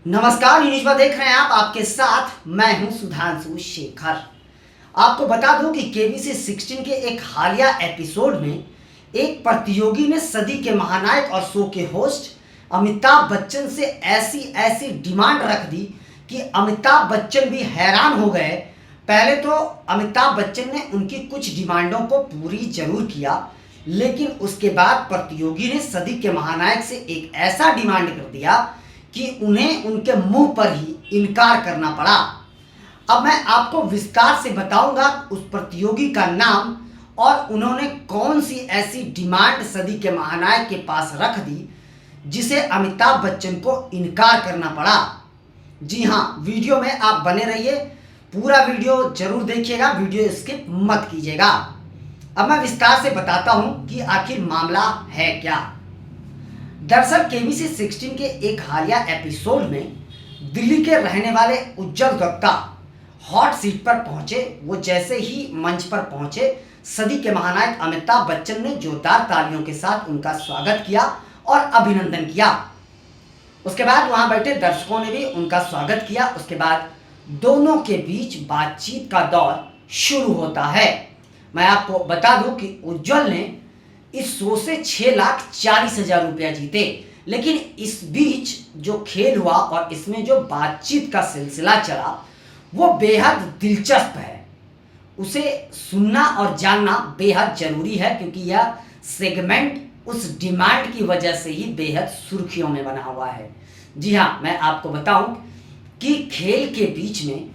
नमस्कार, न्यूज पर देख रहे हैं आप। आपके साथ मैं हूं सुधांशु शेखर। आपको बता दूं कि केबीसी 16 के एक हालिया एपिसोड में एक प्रतियोगी ने सदी के महानायक और शो के होस्ट अमिताभ बच्चन से ऐसी ऐसी डिमांड रख दी कि अमिताभ बच्चन भी हैरान हो गए। पहले तो अमिताभ बच्चन ने उनकी कुछ डिमांडों को पूरी जरूर किया, लेकिन उसके बाद प्रतियोगी ने सदी के महानायक से एक ऐसा डिमांड कर दिया कि उन्हें उनके मुंह पर ही इनकार करना पड़ा। अब मैं आपको विस्तार से बताऊंगा उस प्रतियोगी का नाम और उन्होंने कौन सी ऐसी डिमांड सदी के महानायक के पास रख दी जिसे अमिताभ बच्चन को इनकार करना पड़ा। जी हाँ, वीडियो में आप बने रहिए, पूरा वीडियो जरूर देखिएगा, वीडियो स्किप मत कीजिएगा। अब मैं विस्तार से बताता हूं कि आखिर मामला है क्या। दरअसल केबीसी 16 के एक हालिया एपिसोड में दिल्ली के रहने वाले उज्जवल दत्ता हॉट सीट पर पहुंचे। वो जैसे ही मंच पर पहुंचे, सदी के महानायक अमिताभ बच्चन ने जोरदार तालियों के साथ उनका स्वागत किया और अभिनंदन किया। उसके बाद वहां बैठे दर्शकों ने भी उनका स्वागत किया। उसके बाद दोनों के बीच बातचीत का दौर शुरू होता है। मैं आपको बता दूं कि उज्जवल ने इस शो से 6,40,000 रुपया जीते, लेकिन इस बीच जो खेल हुआ और इसमें जो बातचीत का सिलसिला चला वो बेहद दिलचस्प है। उसे सुनना और जानना बेहद जरूरी है, क्योंकि यह सेगमेंट उस डिमांड की वजह से ही बेहद सुर्खियों में बना हुआ है। जी हाँ, मैं आपको बताऊं कि खेल के बीच में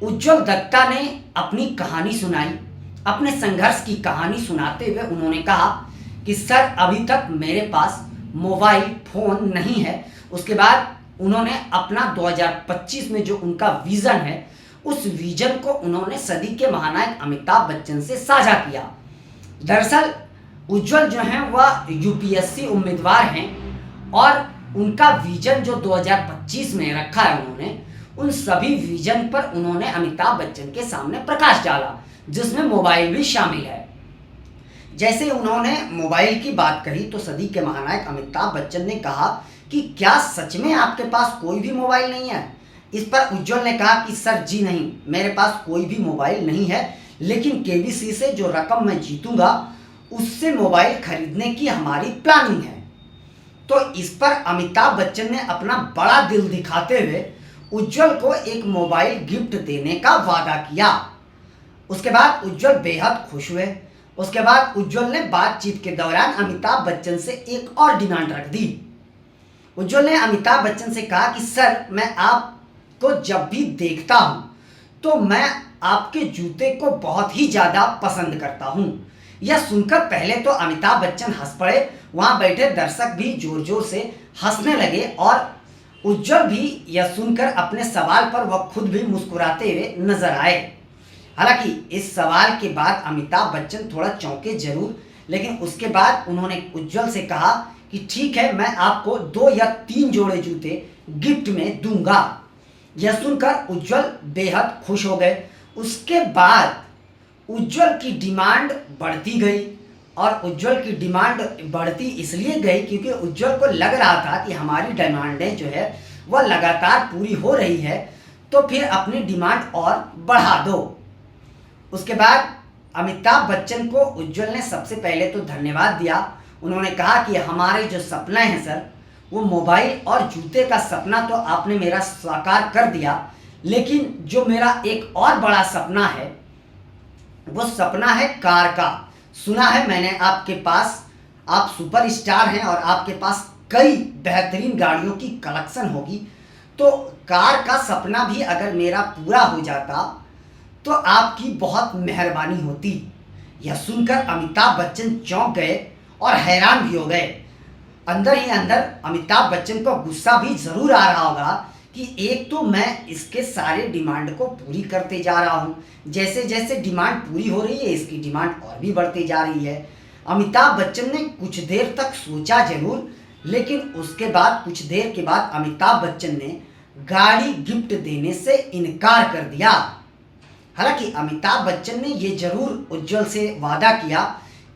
उज्जवल दत्ता ने अपनी कहानी सुनाई। अपने संघर्ष की कहानी सुनाते हुए उन्होंने कहा कि सर, अभी तक मेरे पास मोबाइल फ़ोन नहीं है। उसके बाद उन्होंने अपना 2025 में जो उनका विज़न है, उस विज़न को उन्होंने सदी के महानायक अमिताभ बच्चन से साझा किया। दरअसल उज्जवल जो हैं वह यूपीएससी उम्मीदवार हैं और उनका विज़न जो 2025 में रखा है उन्होंने, उन सभी विज़न पर उन्होंने अमिताभ बच्चन के सामने प्रकाश डाला, जिसमें मोबाइल भी शामिल है। जैसे उन्होंने मोबाइल की बात कही तो सदी के महानायक अमिताभ बच्चन ने कहा कि क्या सच में आपके पास कोई भी मोबाइल नहीं है। इस पर उज्जवल ने कहा कि सर जी नहीं, मेरे पास कोई भी मोबाइल नहीं है, लेकिन केबीसी से जो रकम मैं जीतूंगा उससे मोबाइल खरीदने की हमारी प्लानिंग है। तो इस पर अमिताभ बच्चन ने अपना बड़ा दिल दिखाते हुए उज्जवल को एक मोबाइल गिफ्ट देने का वादा किया। उसके बाद उज्जवल बेहद खुश हुए। उसके बाद उज्जवल ने बातचीत के दौरान अमिताभ बच्चन से एक और डिमांड रख दी। उज्जवल ने अमिताभ बच्चन से कहा कि सर, मैं आपको जब भी देखता हूं तो मैं आपके जूते को बहुत ही ज़्यादा पसंद करता हूं। यह सुनकर पहले तो अमिताभ बच्चन हंस पड़े, वहां बैठे दर्शक भी जोर जोर से हंसने लगे और उज्जवल भी यह सुनकर अपने सवाल पर वह खुद भी मुस्कुराते हुए नजर आए। हालांकि इस सवाल के बाद अमिताभ बच्चन थोड़ा चौंके जरूर, लेकिन उसके बाद उन्होंने उज्जवल से कहा कि ठीक है, मैं आपको 2 या 3 जोड़े जूते गिफ्ट में दूंगा। यह सुनकर उज्जवल बेहद खुश हो गए। उसके बाद उज्जवल की डिमांड बढ़ती गई और उज्जवल की डिमांड बढ़ती इसलिए गई क्योंकि उज्जवल को लग रहा था कि हमारी डिमांडें जो है वह लगातार पूरी हो रही है, तो फिर अपनी डिमांड और बढ़ा दो। उसके बाद अमिताभ बच्चन को उज्जवल ने सबसे पहले तो धन्यवाद दिया। उन्होंने कहा कि हमारे जो सपने हैं सर, वो मोबाइल और जूते का सपना तो आपने मेरा साकार कर दिया, लेकिन जो मेरा एक और बड़ा सपना है वो सपना है कार का। सुना है मैंने आपके पास, आप सुपरस्टार हैं और आपके पास कई बेहतरीन गाड़ियों की कलेक्शन होगी, तो कार का सपना भी अगर मेरा पूरा हो जाता तो आपकी बहुत मेहरबानी होती। यह सुनकर अमिताभ बच्चन चौंक गए और हैरान भी हो गए। अंदर ही अंदर अमिताभ बच्चन को गुस्सा भी जरूर आ रहा होगा कि एक तो मैं इसके सारे डिमांड को पूरी करते जा रहा हूँ, जैसे जैसे डिमांड पूरी हो रही है इसकी डिमांड और भी बढ़ती जा रही है। अमिताभ बच्चन ने कुछ देर तक सोचा जरूर, लेकिन उसके बाद कुछ देर के बाद अमिताभ बच्चन ने गाड़ी गिफ्ट देने से इनकार कर दिया। हालांकि अमिताभ बच्चन ने ये जरूर उज्जवल से वादा किया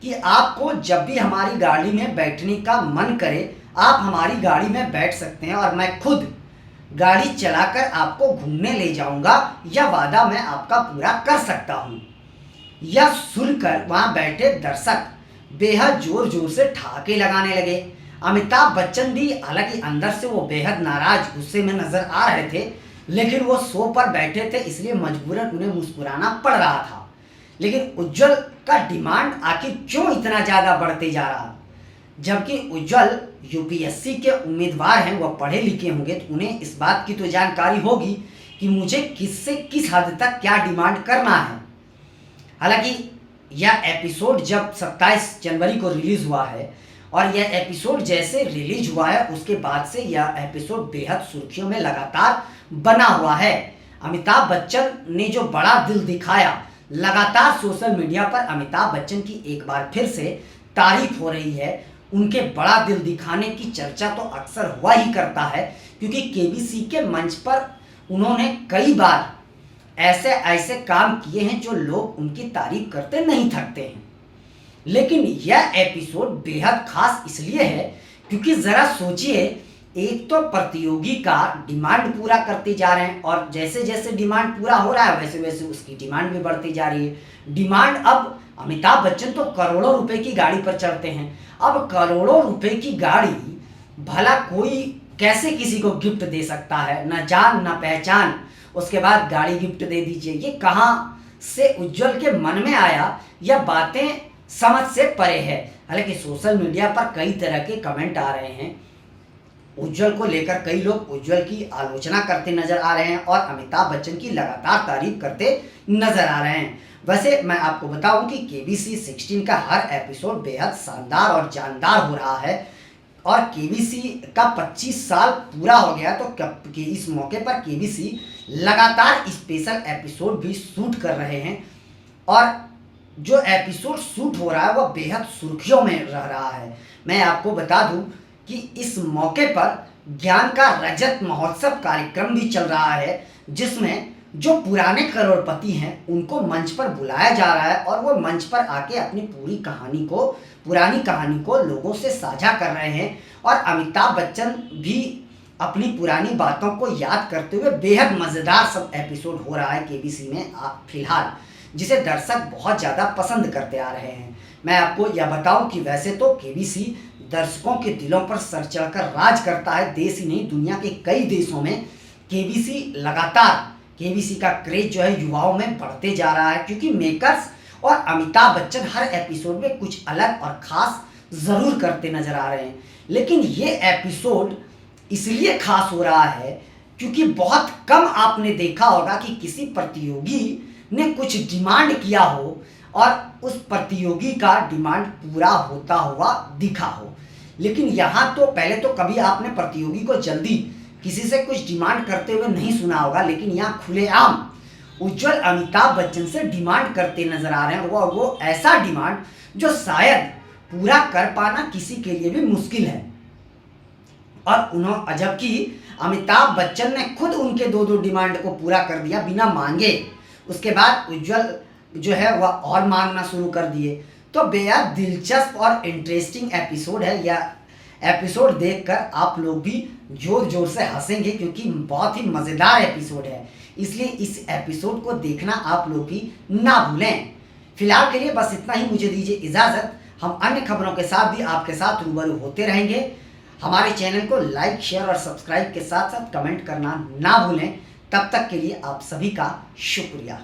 कि आपको जब भी हमारी गाड़ी में बैठने का मन करे आप हमारी गाड़ी में बैठ सकते हैं और मैं खुद गाड़ी चलाकर आपको घूमने ले जाऊंगा, यह वादा मैं आपका पूरा कर सकता हूँ। यह सुनकर वहाँ बैठे दर्शक बेहद जोर जोर से ठहाके लगाने लगे। अमिताभ बच्चन भी, हालांकि अंदर से वो बेहद नाराज गुस्से में नजर आ रहे थे, लेकिन वो शो पर बैठे थे इसलिए मजबूरन उन्हें मुस्कुराना पड़ रहा था। लेकिन उज्जवल का डिमांड आखिर क्यों इतना ज़्यादा बढ़ते जा रहा? जबकि उज्जवल यूपीएससी के उम्मीदवार हैं, वह पढ़े लिखे होंगे, तो उन्हें इस बात की तो जानकारी होगी कि मुझे किससे किस हद तक क्या डिमांड करना है। हालांकि यह एपिसोड जब 27 जनवरी को रिलीज़ हुआ है और यह एपिसोड जैसे रिलीज हुआ है उसके बाद से यह एपिसोड बेहद सुर्खियों में लगातार बना हुआ है। अमिताभ बच्चन ने जो बड़ा दिल दिखाया, लगातार सोशल मीडिया पर अमिताभ बच्चन की एक बार फिर से तारीफ हो रही है। उनके बड़ा दिल दिखाने की चर्चा तो अक्सर हुआ ही करता है, क्योंकि केबीसी के मंच पर उन्होंने कई बार ऐसे ऐसे काम किए हैं जो लोग उनकी तारीफ करते नहीं थकते हैं। लेकिन यह एपिसोड बेहद खास इसलिए है क्योंकि ज़रा सोचिए, एक तो प्रतियोगी का डिमांड पूरा करते जा रहे हैं और जैसे जैसे डिमांड पूरा हो रहा है वैसे वैसे उसकी डिमांड भी बढ़ती जा रही है। डिमांड, अब अमिताभ बच्चन तो करोड़ों रुपए की गाड़ी पर चढ़ते हैं। अब करोड़ों रुपए की गाड़ी भला कोई कैसे किसी को गिफ्ट दे सकता है? न जान न पहचान, उसके बाद गाड़ी गिफ्ट दे दीजिए। ये कहाँ से उज्जवल के मन में आया? यह बातें समझ से परे है। हालांकि सोशल मीडिया पर कई तरह के कमेंट आ रहे हैं उज्जवल को लेकर, कई लोग उज्जवल की आलोचना करते नजर आ रहे हैं और अमिताभ बच्चन की लगातार तारीफ करते नजर आ रहे हैं। वैसे मैं आपको बताऊं कि केबीसी 16 का हर एपिसोड बेहद शानदार और जानदार हो रहा है और केबीसी का 25 साल पूरा हो गया, तो इस मौके पर केबीसी लगातार स्पेशल एपिसोड भी शूट कर रहे हैं और जो एपिसोड शूट हो रहा है वह बेहद सुर्खियों में रह रहा है। मैं आपको बता दूं कि इस मौके पर ज्ञान का रजत महोत्सव कार्यक्रम भी चल रहा है, जिसमें जो पुराने करोड़पति हैं उनको मंच पर बुलाया जा रहा है और वो मंच पर आके अपनी पुरानी कहानी को लोगों से साझा कर रहे हैं। और अमिताभ बच्चन भी अपनी पुरानी बातों को याद करते हुए बेहद मज़ेदार सब एपिसोड हो रहा है केबीसी में फिलहाल, जिसे दर्शक बहुत ज़्यादा पसंद करते आ रहे हैं। मैं आपको यह बताऊं कि वैसे तो केबीसी दर्शकों के दिलों पर सर चढ़कर राज करता है। देश ही नहीं, दुनिया के कई देशों में केबीसी का क्रेज जो है युवाओं में बढ़ते जा रहा है, क्योंकि मेकर्स और अमिताभ बच्चन हर एपिसोड में कुछ अलग और ख़ास ज़रूर करते नज़र आ रहे हैं। लेकिन ये एपिसोड इसलिए खास हो रहा है क्योंकि बहुत कम आपने देखा होगा कि किसी प्रतियोगी ने कुछ डिमांड किया हो और उस प्रतियोगी का डिमांड पूरा होता हुआ दिखा हो। लेकिन यहाँ तो पहले तो कभी आपने प्रतियोगी को जल्दी किसी से कुछ डिमांड करते हुए नहीं सुना होगा, लेकिन यहाँ खुलेआम उज्जवल अमिताभ बच्चन से डिमांड करते नजर आ रहे हैं और वो ऐसा डिमांड जो शायद पूरा कर पाना किसी के लिए भी मुश्किल है। और जबकि अमिताभ बच्चन ने खुद उनके दो डिमांड को पूरा कर दिया बिना मांगे। उसके बाद उज्जवल जो है वह और मांगना शुरू कर दिए। तो बेहद दिलचस्प और इंटरेस्टिंग एपिसोड है। यह एपिसोड देखकर आप लोग भी जोर जोर से हंसेंगे क्योंकि बहुत ही मज़ेदार एपिसोड है। इसलिए इस एपिसोड को देखना आप लोग भी ना भूलें। फिलहाल के लिए बस इतना ही, मुझे दीजिए इजाज़त। हम अन्य खबरों के साथ भी आपके साथ रूबरू होते रहेंगे। हमारे चैनल को लाइक, शेयर और सब्सक्राइब के साथ साथ कमेंट करना ना भूलें। तब तक के लिए आप सभी का शुक्रिया।